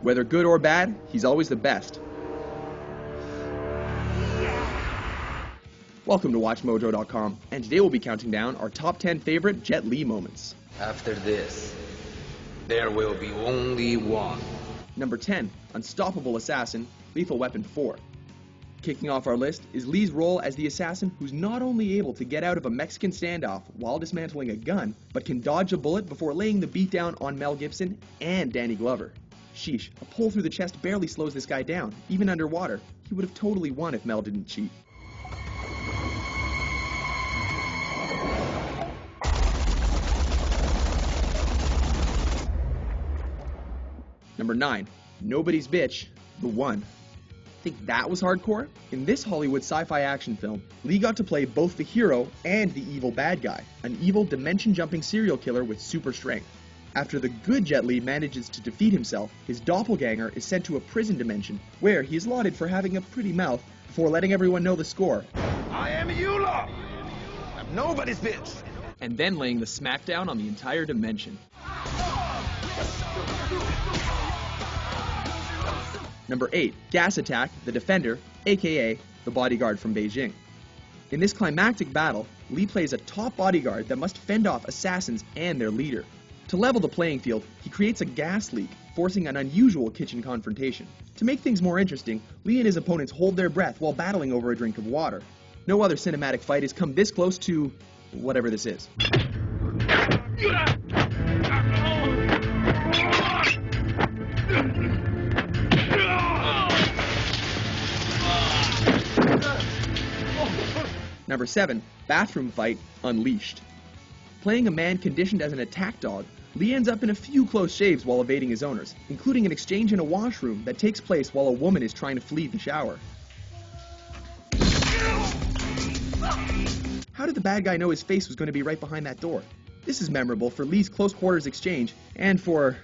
Whether good or bad, he's always the best. Welcome to WatchMojo.com, and today we'll be counting down our top 10 favorite Jet Li moments. After this, there will be only one. Number 10, Unstoppable Assassin, Lethal Weapon 4. Kicking off our list is Li's role as the assassin who's not only able to get out of a Mexican standoff while dismantling a gun, but can dodge a bullet before laying the beatdown on Mel Gibson and Danny Glover. Sheesh, a pull through the chest barely slows this guy down, even underwater. He would have totally won if Mel didn't cheat. Number 9, Nobody's Bitch, The One. Think that was hardcore? In this Hollywood sci-fi action film, Li got to play both the hero and the evil bad guy, an evil dimension-jumping serial killer with super strength. After the good Jet Li manages to defeat himself, his doppelganger is sent to a prison dimension, where he is lauded for having a pretty mouth, before letting everyone know the score. I am Eula! I'm nobody's bitch! And then laying the smackdown on the entire dimension. Number 8, Gas Attack, the Defender, aka the bodyguard from Beijing. In this climactic battle, Li plays a top bodyguard that must fend off assassins and their leader. To level the playing field, he creates a gas leak, forcing an unusual kitchen confrontation. To make things more interesting, Li and his opponents hold their breath while battling over a drink of water. No other cinematic fight has come this close to whatever this is. Number 7, Bathroom Fight, Unleashed. Playing a man conditioned as an attack dog, Li ends up in a few close shaves while evading his owners, including an exchange in a washroom that takes place while a woman is trying to flee the shower. How did the bad guy know his face was going to be right behind that door? This is memorable for Li's close quarters exchange and for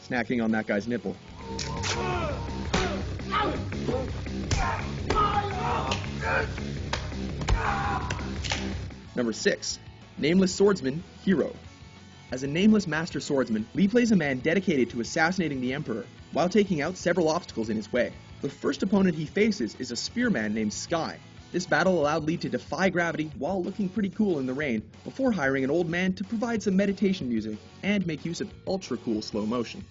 snacking on that guy's nipple. Number 6, Nameless Swordsman, Hero. As a nameless master swordsman, Li plays a man dedicated to assassinating the Emperor, while taking out several obstacles in his way. The first opponent he faces is a spearman named Sky. This battle allowed Li to defy gravity while looking pretty cool in the rain, before hiring an old man to provide some meditation music and make use of ultra cool slow motion.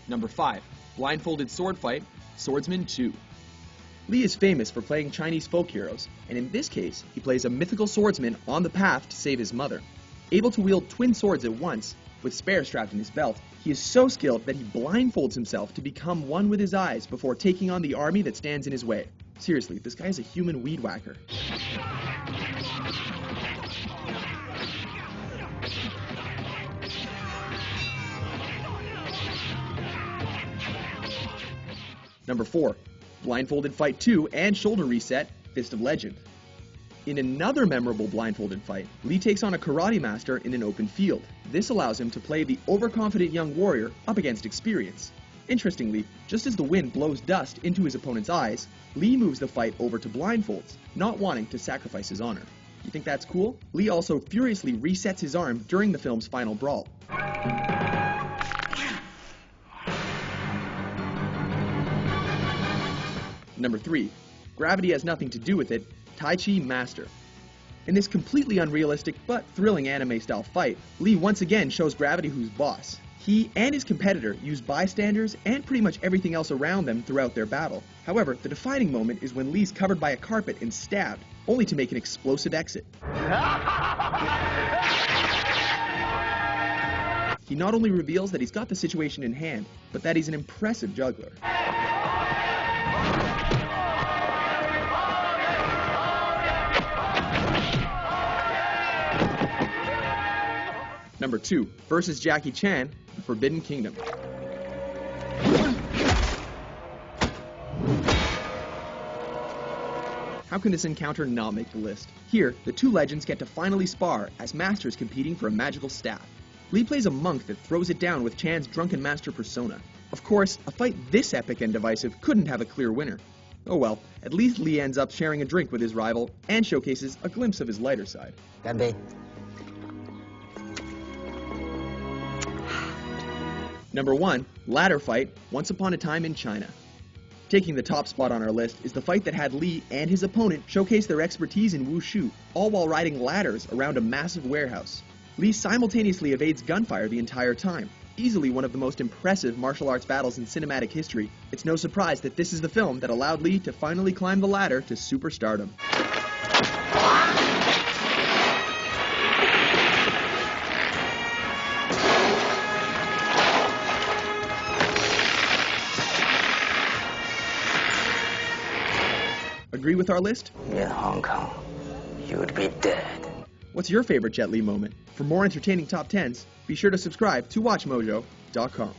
Number 5, Blindfolded Sword Fight, Swordsman 2. Li is famous for playing Chinese folk heroes, and in this case, he plays a mythical swordsman on the path to save his mother. Able to wield twin swords at once, with spares strapped in his belt, he is so skilled that he blindfolds himself to become one with his eyes before taking on the army that stands in his way. Seriously, this guy is a human weed whacker. Number 4, Blindfolded Fight 2 and Shoulder Reset, Fist of Legend. In another memorable blindfolded fight, Li takes on a karate master in an open field. This allows him to play the overconfident young warrior up against experience. Interestingly, just as the wind blows dust into his opponent's eyes, Li moves the fight over to blindfolds, not wanting to sacrifice his honor. You think that's cool? Li also furiously resets his arm during the film's final brawl. Number 3, Gravity Has Nothing to Do With It, Tai Chi Master. In this completely unrealistic but thrilling anime-style fight, Li once again shows gravity who's boss. He and his competitor use bystanders and pretty much everything else around them throughout their battle. However, the defining moment is when Li's covered by a carpet and stabbed, only to make an explosive exit. He not only reveals that he's got the situation in hand, but that he's an impressive juggler. Number 2, versus Jackie Chan, The Forbidden Kingdom. How can this encounter not make the list? Here, the two legends get to finally spar as masters competing for a magical staff. Lee plays a monk that throws it down with Chan's drunken master persona. Of course, a fight this epic and divisive couldn't have a clear winner. Oh well, at least Lee ends up sharing a drink with his rival and showcases a glimpse of his lighter side. Ganbei. Number 1, ladder fight, Once Upon a Time in China. Taking the top spot on our list is the fight that had Lee and his opponent showcase their expertise in wushu, all while riding ladders around a massive warehouse. Lee simultaneously evades gunfire the entire time, easily one of the most impressive martial arts battles in cinematic history. It's no surprise that this is the film that allowed Lee to finally climb the ladder to superstardom. Agree with our list? In Hong Kong, you would be dead. What's your favorite Jet Li moment? For more entertaining top 10s, be sure to subscribe to WatchMojo.com.